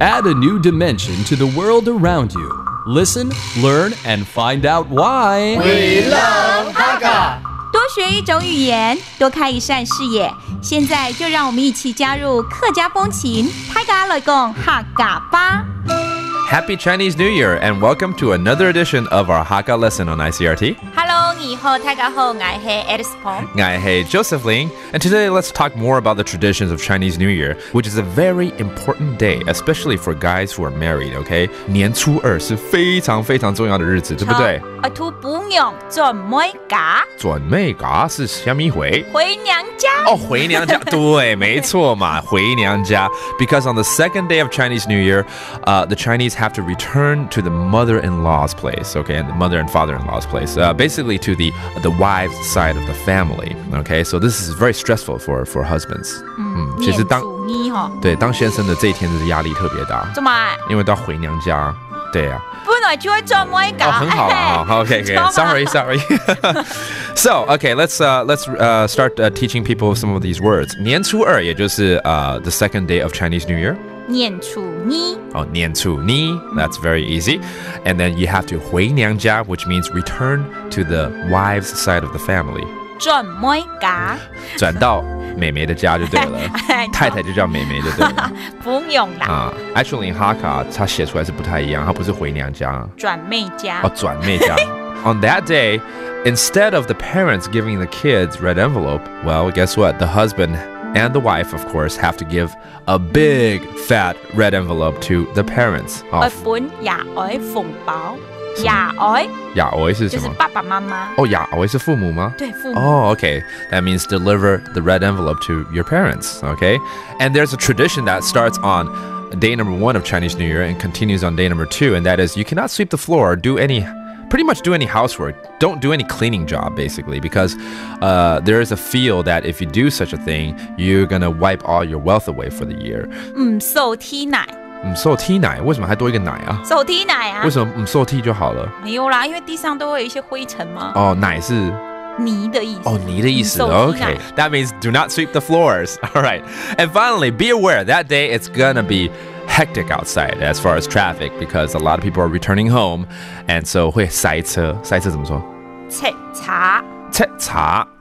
Add a new dimension to the world around you. Listen, learn, and find out why. We love Hakka. 多学一种语言，多开一扇视野。现在就让我们一起加入客家风情，大家来讲客家吧。Happy Chinese New Year and welcome to another edition of our Hakka lesson on ICRT. Hello, 你好，大家好，我是 Alice Pong. Hey, Joseph Ling. And today let's talk more about the traditions of Chinese New Year, which is a very important day, especially for guys who are married, okay? 年初二是非常非常重要的日子，对不对？图不用准妹家。准妹家是什么回？回娘家。回娘家，对，没错嘛，回娘家。Because on the second day of Chinese New Year, the Chinese have to return to the mother-in-law's place, okay, and the mother and father-in-law's place, basically to the wives' side of the family, okay? So this is very stressful for husbands. 其实当先生的这一天的压力特别大。怎么？因为都要回娘家。对啊。本来就会准妹家。很好啊。Okay. Sorry. So, okay, let's start teaching people some of these words. 年初二也就是 the second day of Chinese New Year. 年初二。年初二 that's very easy. And then you have to 回娘家, which means return to the wives' side of the family. 准妹家。转到妹妹的家就对了。太太就叫妹妹就对了。不用啦。Actually, in Hakka, 它写出来是不太一样，它不是回娘家。转妹家。转妹家。On that day, instead of the parents giving the kids red envelope, well, guess what? The husband and the wife, of course, have to give a big, fat red envelope to the parents. 分亚儿红包。亚儿是什么？就是爸爸妈妈。亚儿是父母吗？对，父母。Okay. That means deliver the red envelope to your parents, okay? And there's a tradition that starts on day number 1 of Chinese New Year and continues on day number 2, and that is you cannot sweep the floor or pretty much do any housework. Don't do any cleaning job, basically, because there is a feel that if you do such a thing, you're gonna wipe all your wealth away for the year. 受踢奶。受踢奶？为什么还多一个奶啊？受踢奶啊？为什么受踢就好了？没有啦，因为地上都会有一些灰尘嘛。奶是泥的意思。泥的意思。Okay, that means do not sweep the floors. All right. And finally, be aware that day it's gonna be hectic outside as far as traffic because a lot of people are returning home, and so 会塞车。塞车怎么说？塞茶。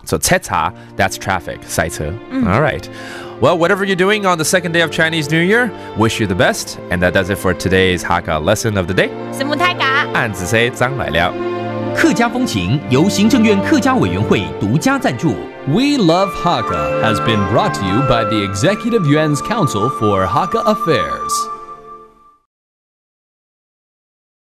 So 塞茶 that's traffic. 塞车。All right. Well, whatever you're doing on the second day of Chinese New Year, wish you the best. And that does it for today's Hakka lesson of the day. 什么太嘎？按子 say 张来了。客家风情由行政院客家委员会独家赞助。We Love Hakka has been brought to you by the Executive Yuan's Council for Hakka Affairs.